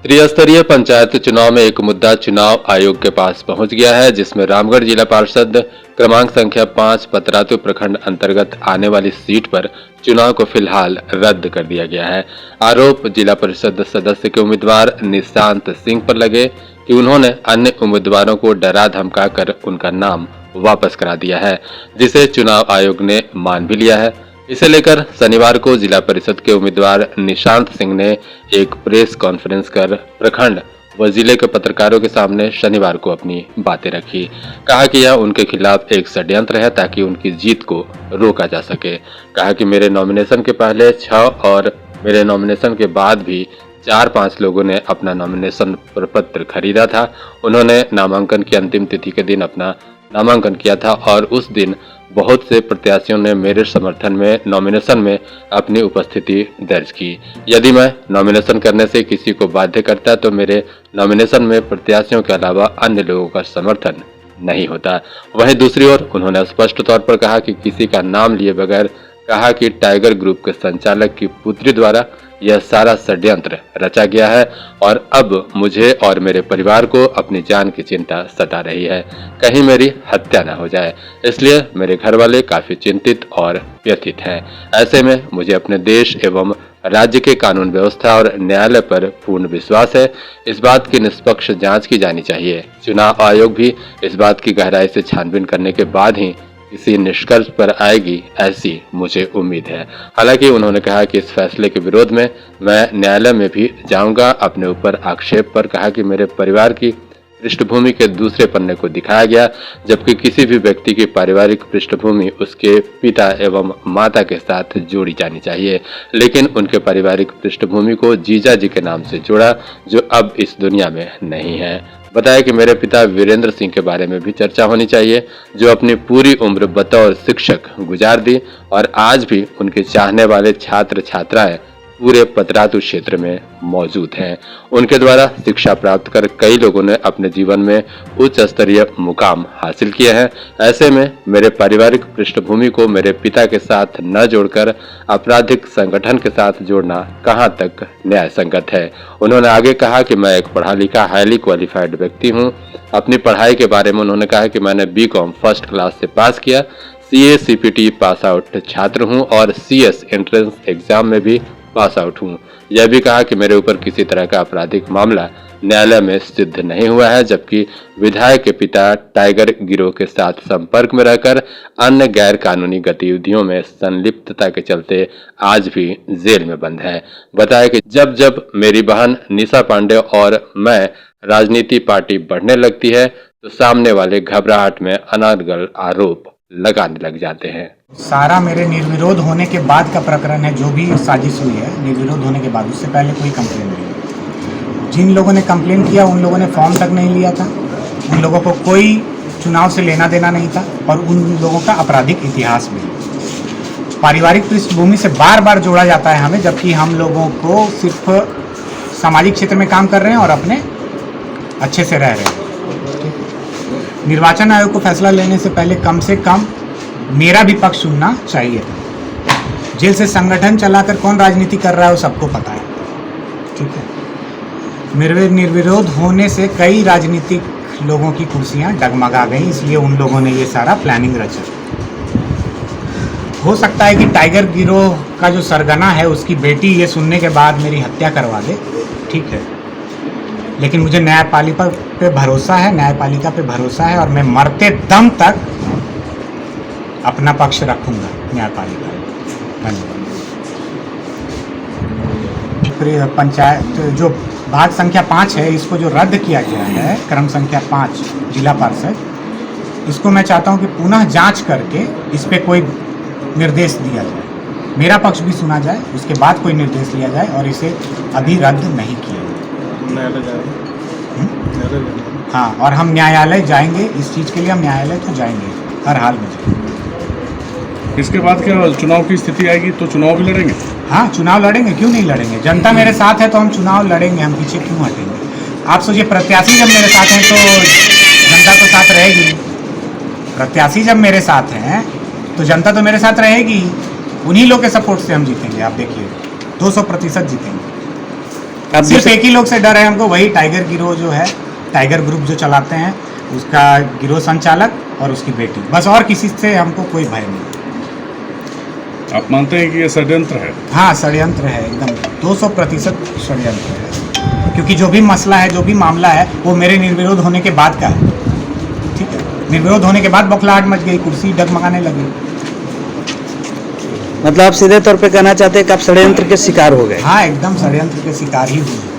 त्रिस्तरीय पंचायत चुनाव में एक मुद्दा चुनाव आयोग के पास पहुंच गया है, जिसमें रामगढ़ जिला पार्षद क्रमांक संख्या 5 पतरातू प्रखंड अंतर्गत आने वाली सीट पर चुनाव को फिलहाल रद्द कर दिया गया है। आरोप जिला परिषद सदस्य के उम्मीदवार निशांत सिंह पर लगे कि उन्होंने अन्य उम्मीदवारों को डरा धमका कर उनका नाम वापस करा दिया है, जिसे चुनाव आयोग ने मान भी लिया है। इसे लेकर शनिवार को जिला परिषद के उम्मीदवार निशांत सिंह ने एक प्रेस कॉन्फ्रेंस कर प्रखंड व जिले के पत्रकारों के सामने शनिवार को अपनी बातें रखी। कहा कि यह उनके खिलाफ एक षड्यंत्र है ताकि उनकी जीत को रोका जा सके। कहा कि मेरे नॉमिनेशन के पहले 6 और मेरे नॉमिनेशन के बाद भी 4-5 लोगों ने अपना नॉमिनेशन प्रपत्र खरीदा था। उन्होंने नामांकन की अंतिम तिथि के दिन अपना नामांकन किया था और उस दिन बहुत से प्रत्याशियों ने मेरे समर्थन में नॉमिनेशन में अपनी उपस्थिति दर्ज की। यदि मैं नॉमिनेशन करने से किसी को बाध्य करता तो मेरे नॉमिनेशन में प्रत्याशियों के अलावा अन्य लोगों का समर्थन नहीं होता। वहीं दूसरी ओर उन्होंने स्पष्ट तौर पर कहा कि किसी का नाम लिए बगैर कहा कि टाइगर ग्रुप के संचालक की पुत्री द्वारा यह सारा षड्यंत्र रचा गया है और अब मुझे और मेरे परिवार को अपनी जान की चिंता सता रही है, कहीं मेरी हत्या न हो जाए। इसलिए मेरे घर वाले काफी चिंतित और व्यथित हैं। ऐसे में मुझे अपने देश एवं राज्य के कानून व्यवस्था और न्यायालय पर पूर्ण विश्वास है। इस बात की निष्पक्ष जांच की जानी चाहिए। चुनाव आयोग भी इस बात की गहराई से छानबीन करने के बाद ही किसी निष्कर्ष पर आएगी, ऐसी मुझे उम्मीद है। हालांकि उन्होंने कहा कि इस फैसले के विरोध में मैं न्यायालय में भी जाऊंगा। अपने ऊपर आक्षेप पर कहा कि मेरे परिवार की पृष्ठभूमि के दूसरे पन्ने को दिखाया गया, जबकि किसी भी व्यक्ति की पारिवारिक पृष्ठभूमि उसके पिता एवं माता के साथ जोड़ी जानी चाहिए, लेकिन उनके पारिवारिक पृष्ठभूमि को जीजा जी के नाम से जोड़ा, जो अब इस दुनिया में नहीं है। बताया कि मेरे पिता वीरेंद्र सिंह के बारे में भी चर्चा होनी चाहिए, जो अपनी पूरी उम्र बतौर शिक्षक गुजार दी और आज भी उनके चाहने वाले छात्र छात्राएं पूरे पतरातू क्षेत्र में मौजूद हैं। उनके द्वारा शिक्षा प्राप्त कर कई लोगों ने अपने जीवन में उच्च स्तरीय मुकाम हासिल किए हैं। ऐसे में मेरे पारिवारिक पृष्ठभूमि को मेरे पिता के साथ न जोड़कर आपराधिक संगठन के साथ जोड़ना कहां तक न्याय संगत है। उन्होंने आगे कहा कि मैं एक पढ़ा लिखा हाईली क्वालिफाइड व्यक्ति हूं। अपनी पढ़ाई के बारे में उन्होंने कहा कि मैंने BCom फर्स्ट क्लास से पास किया, CA CPT पास आउट छात्र हूं और CS एंट्रेंस एग्जाम में भी पास आउट हूँ। यह भी कहा कि मेरे ऊपर किसी तरह का आपराधिक मामला न्यायालय में सिद्ध नहीं हुआ है, जबकि विधायक के पिता टाइगर गिरोह के साथ संपर्क में रहकर अन्य गैर कानूनी गतिविधियों में संलिप्तता के चलते आज भी जेल में बंद है। बताया कि जब जब मेरी बहन निशा पांडे और मैं राजनीति पार्टी बढ़ने लगती है तो सामने वाले घबराहट में अनर्गल आरोप लगाने लग जाते हैं। सारा मेरे निर्विरोध होने के बाद का प्रकरण है। जो भी साजिश हुई है निर्विरोध होने के बाद, उससे पहले कोई कंप्लेन नहीं। जिन लोगों ने कंप्लेन किया उन लोगों ने फॉर्म तक नहीं लिया था, उन लोगों को कोई चुनाव से लेना देना नहीं था और उन लोगों का आपराधिक इतिहास भी। पारिवारिक पृष्ठभूमि से बार बार जोड़ा जाता है हमें, जबकि हम लोगों को सिर्फ सामाजिक क्षेत्र में काम कर रहे हैं और अपने अच्छे से रह रहे हैं। निर्वाचन आयोग को फैसला लेने से पहले कम से कम मेरा भी पक्ष सुनना चाहिए था। जेल से संगठन चलाकर कौन राजनीति कर रहा है वो सबको पता है, ठीक है। मेरे निर्विरोध होने से कई राजनीतिक लोगों की कुर्सियां डगमगा गई, इसलिए उन लोगों ने ये सारा प्लानिंग रचा। हो सकता है कि टाइगर गिरोह का जो सरगना है उसकी बेटी ये सुनने के बाद मेरी हत्या करवा दे, ठीक है, लेकिन मुझे न्यायपालिका पे भरोसा है, न्यायपालिका पे भरोसा है और मैं मरते दम तक अपना पक्ष रखूंगा न्यायपालिका। धन्यवाद। पंचायत जो भाग संख्या 5 है, इसको जो रद्द किया गया है, क्रम संख्या 5 जिला पार्षद, इसको मैं चाहता हूं कि पुनः जांच करके इस पे कोई निर्देश दिया जाए, मेरा पक्ष भी सुना जाए, उसके बाद कोई निर्देश लिया जाए और इसे अभी रद्द नहीं किया जाए। हाँ, और हम न्यायालय जाएंगे, इस चीज़ के लिए हम न्यायालय तो जाएंगे, हर हाल में जाएंगे। इसके बाद क्या चुनाव की स्थिति आएगी तो चुनाव भी लड़ेंगे? हाँ, चुनाव लड़ेंगे, क्यों नहीं लड़ेंगे। जनता मेरे साथ है तो हम चुनाव लड़ेंगे, हम पीछे क्यों हटेंगे। आप सोचिए, प्रत्याशी जब मेरे साथ हैं तो जनता तो साथ रहेगी। प्रत्याशी जब मेरे साथ हैं तो जनता तो मेरे साथ रहेगी। उन्हीं लोग के सपोर्ट से हम जीतेंगे। आप देखिए 200% जीतेंगे। अब सिर्फ जैसे- एक ही लोग से डर है हमको, वही टाइगर गिरोह जो है, टाइगर ग्रुप जो चलाते हैं, उसका गिरोह संचालक और उसकी बेटी, बस और किसी से हमको कोई भय नहीं। आप मानते हैं कि ये षड्यंत्र है? हाँ, षड्यंत्र है, एकदम 200% षड्यंत्र है, क्योंकि जो भी मसला है, जो भी मामला है, वो मेरे निर्विरोध होने के बाद का है। ठीक है, निर्विरोध होने के बाद बौखलाहट मच गई, कुर्सी डगमगाने लगी। मतलब आप सीधे तौर पे कहना चाहते हैं कि आप षड्यंत्र के शिकार हो गए? हाँ, एकदम षड्यंत्र के शिकार ही हुए।